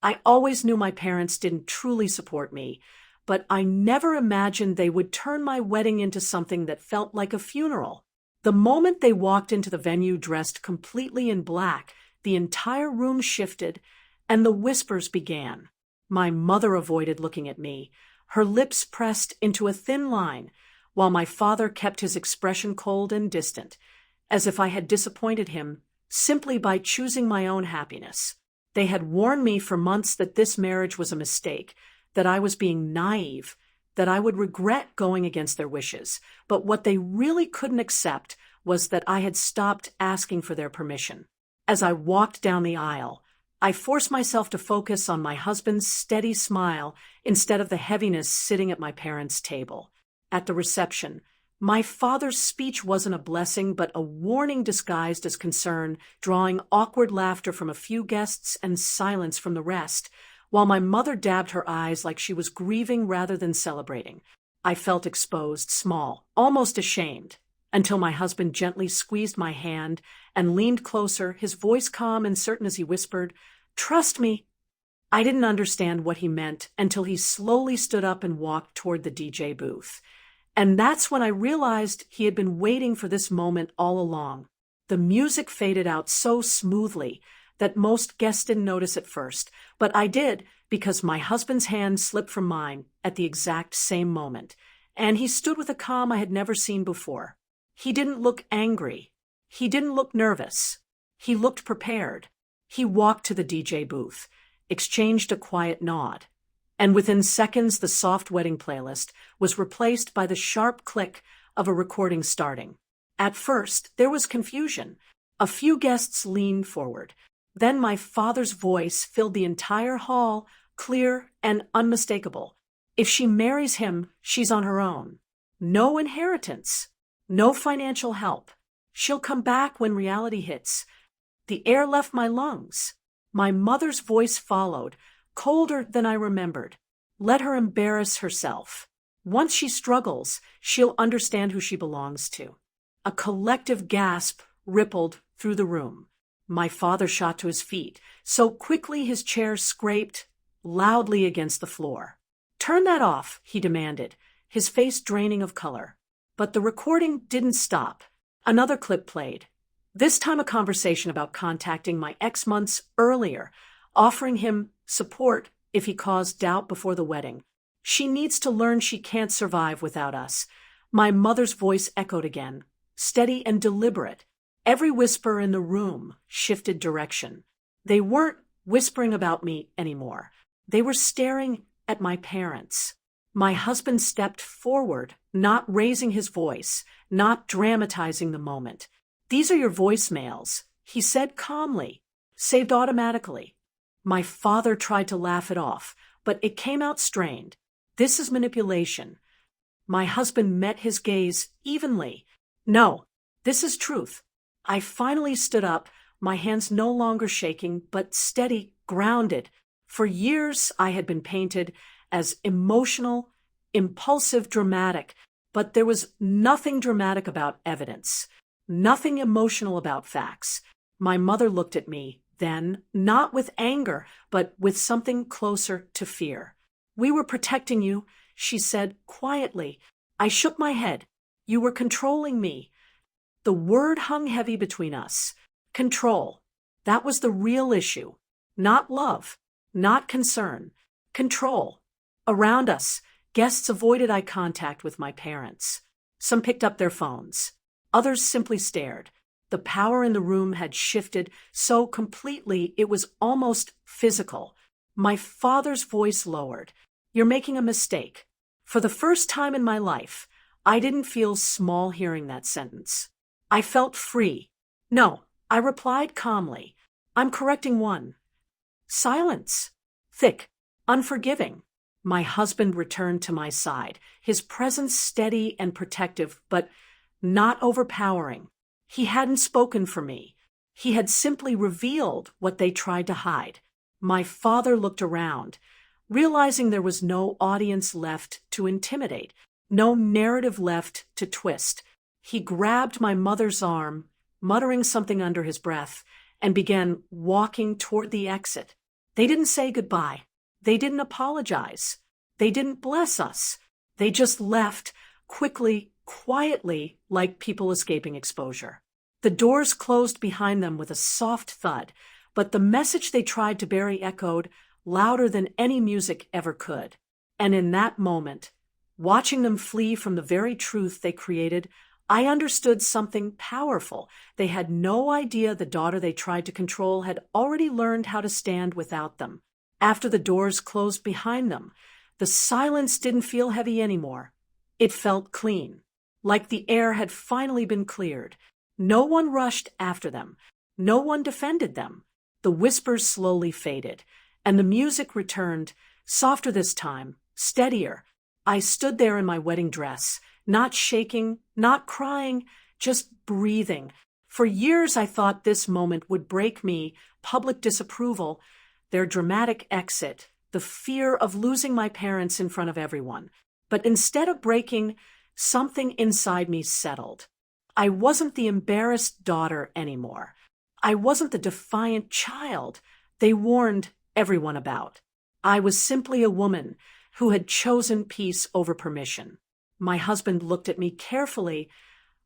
I always knew my parents didn't truly support me, but I never imagined they would turn my wedding into something that felt like a funeral. The moment they walked into the venue dressed completely in black, the entire room shifted, and the whispers began. My mother avoided looking at me, her lips pressed into a thin line, while my father kept his expression cold and distant, as if I had disappointed him simply by choosing my own happiness. They had warned me for months that this marriage was a mistake, that I was being naive, that I would regret going against their wishes, but what they really couldn't accept was that I had stopped asking for their permission. As I walked down the aisle, I forced myself to focus on my husband's steady smile instead of the heaviness sitting at my parents' table. At the reception, my father's speech wasn't a blessing but a warning disguised as concern, drawing awkward laughter from a few guests and silence from the rest, while my mother dabbed her eyes like she was grieving rather than celebrating. I felt exposed, small, almost ashamed, until my husband gently squeezed my hand and leaned closer, his voice calm and certain as he whispered, "Trust me." I didn't understand what he meant until he slowly stood up and walked toward the DJ booth. And that's when I realized he had been waiting for this moment all along. The music faded out so smoothly that most guests didn't notice at first, but I did because my husband's hand slipped from mine at the exact same moment, and he stood with a calm I had never seen before. He didn't look angry. He didn't look nervous. He looked prepared. He walked to the DJ booth, exchanged a quiet nod, and within seconds the soft wedding playlist was replaced by the sharp click of a recording starting. At first, there was confusion. A few guests leaned forward. Then my father's voice filled the entire hall, clear and unmistakable. If she marries him, she's on her own. No inheritance. No financial help. She'll come back when reality hits. The air left my lungs. My mother's voice followed, colder than I remembered. Let her embarrass herself. Once she struggles, she'll understand who she belongs to. A collective gasp rippled through the room. My father shot to his feet, so quickly his chair scraped loudly against the floor. "Turn that off," he demanded, his face draining of color. But the recording didn't stop. Another clip played. This time a conversation about contacting my ex months earlier, offering him support if he caused doubt before the wedding. "She needs to learn she can't survive without us." My mother's voice echoed again, steady and deliberate. Every whisper in the room shifted direction. They weren't whispering about me anymore. They were staring at my parents. My husband stepped forward, not raising his voice, not dramatizing the moment. "These are your voicemails," he said calmly, saved automatically. My father tried to laugh it off, but it came out strained. "This is manipulation." My husband met his gaze evenly. "No, this is truth." I finally stood up, my hands no longer shaking, but steady, grounded. For years I had been painted as emotional, impulsive, dramatic, but there was nothing dramatic about evidence, nothing emotional about facts. My mother looked at me, then, not with anger, but with something closer to fear. "We were protecting you," she said quietly. I shook my head. "You were controlling me." The word hung heavy between us. Control. That was the real issue. Not love. Not concern. Control. Around us, guests avoided eye contact with my parents. Some picked up their phones. Others simply stared. The power in the room had shifted so completely it was almost physical. My father's voice lowered. "You're making a mistake." For the first time in my life, I didn't feel small hearing that sentence. I felt free. "No," I replied calmly. "I'm correcting one." Silence. Thick. Unforgiving. My husband returned to my side, his presence steady and protective, but not overpowering. He hadn't spoken for me. He had simply revealed what they tried to hide. My father looked around, realizing there was no audience left to intimidate, no narrative left to twist. He grabbed my mother's arm, muttering something under his breath, and began walking toward the exit. They didn't say goodbye. They didn't apologize. They didn't bless us. They just left, quickly, quietly, like people escaping exposure. The doors closed behind them with a soft thud, but the message they tried to bury echoed louder than any music ever could. And in that moment, watching them flee from the very truth they created, I understood something powerful. They had no idea the daughter they tried to control had already learned how to stand without them. After the doors closed behind them, the silence didn't feel heavy anymore. It felt clean, like the air had finally been cleared. No one rushed after them. No one defended them. The whispers slowly faded, and the music returned, softer this time, steadier. I stood there in my wedding dress, not shaking, not crying, just breathing. For years I thought this moment would break me, public disapproval, their dramatic exit, the fear of losing my parents in front of everyone. But instead of breaking, something inside me settled. I wasn't the embarrassed daughter anymore. I wasn't the defiant child they warned everyone about. I was simply a woman who had chosen peace over permission. My husband looked at me carefully,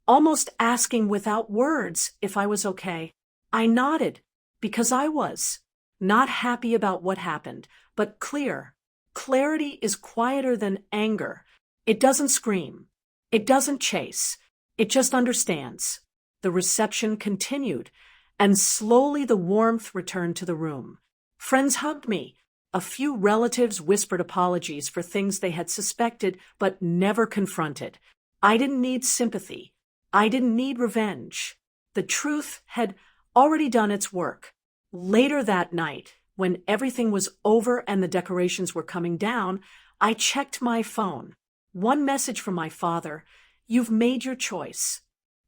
almost asking without words if I was okay. I nodded, because I was. Not happy about what happened, but clear. Clarity is quieter than anger. It doesn't scream. It doesn't chase. It just understands. The reception continued, and slowly the warmth returned to the room. Friends hugged me. A few relatives whispered apologies for things they had suspected but never confronted. I didn't need sympathy. I didn't need revenge. The truth had already done its work. Later that night, when everything was over and the decorations were coming down, I checked my phone. One message from my father: "You've made your choice."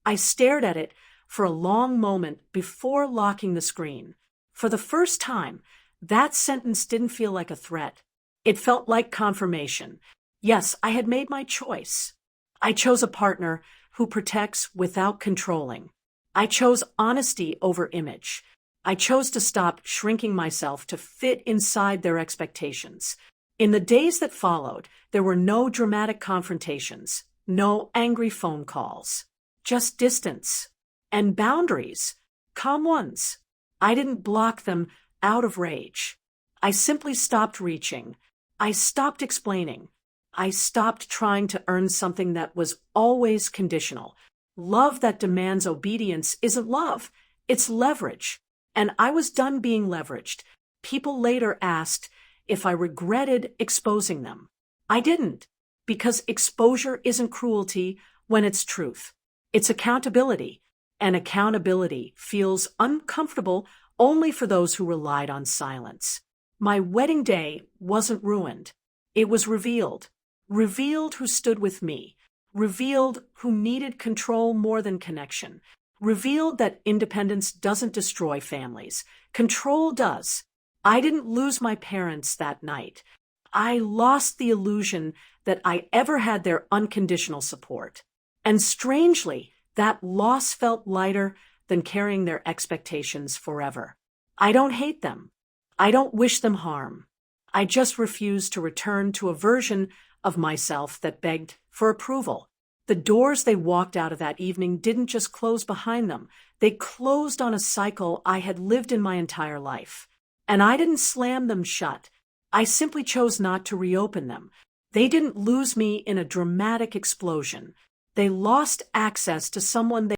I stared at it for a long moment before locking the screen. For the first time, that sentence didn't feel like a threat. It felt like confirmation. Yes, I had made my choice. I chose a partner who protects without controlling. I chose honesty over image. I chose to stop shrinking myself to fit inside their expectations. In the days that followed, there were no dramatic confrontations, no angry phone calls, just distance and boundaries, calm ones. I didn't block them out of rage. I simply stopped reaching. I stopped explaining. I stopped trying to earn something that was always conditional. Love that demands obedience isn't love, it's leverage. And I was done being leveraged. People later asked if I regretted exposing them. I didn't, because exposure isn't cruelty when it's truth. It's accountability, and accountability feels uncomfortable only for those who relied on silence. My wedding day wasn't ruined. It was revealed. Revealed who stood with me. Revealed who needed control more than connection. Revealed that independence doesn't destroy families. Control does. I didn't lose my parents that night. I lost the illusion that I ever had their unconditional support. And strangely, that loss felt lighter than carrying their expectations forever. I don't hate them. I don't wish them harm. I just refuse to return to a version of myself that begged for approval. The doors they walked out of that evening didn't just close behind them. They closed on a cycle I had lived in my entire life. And I didn't slam them shut. I simply chose not to reopen them. They didn't lose me in a dramatic explosion. They lost access to someone they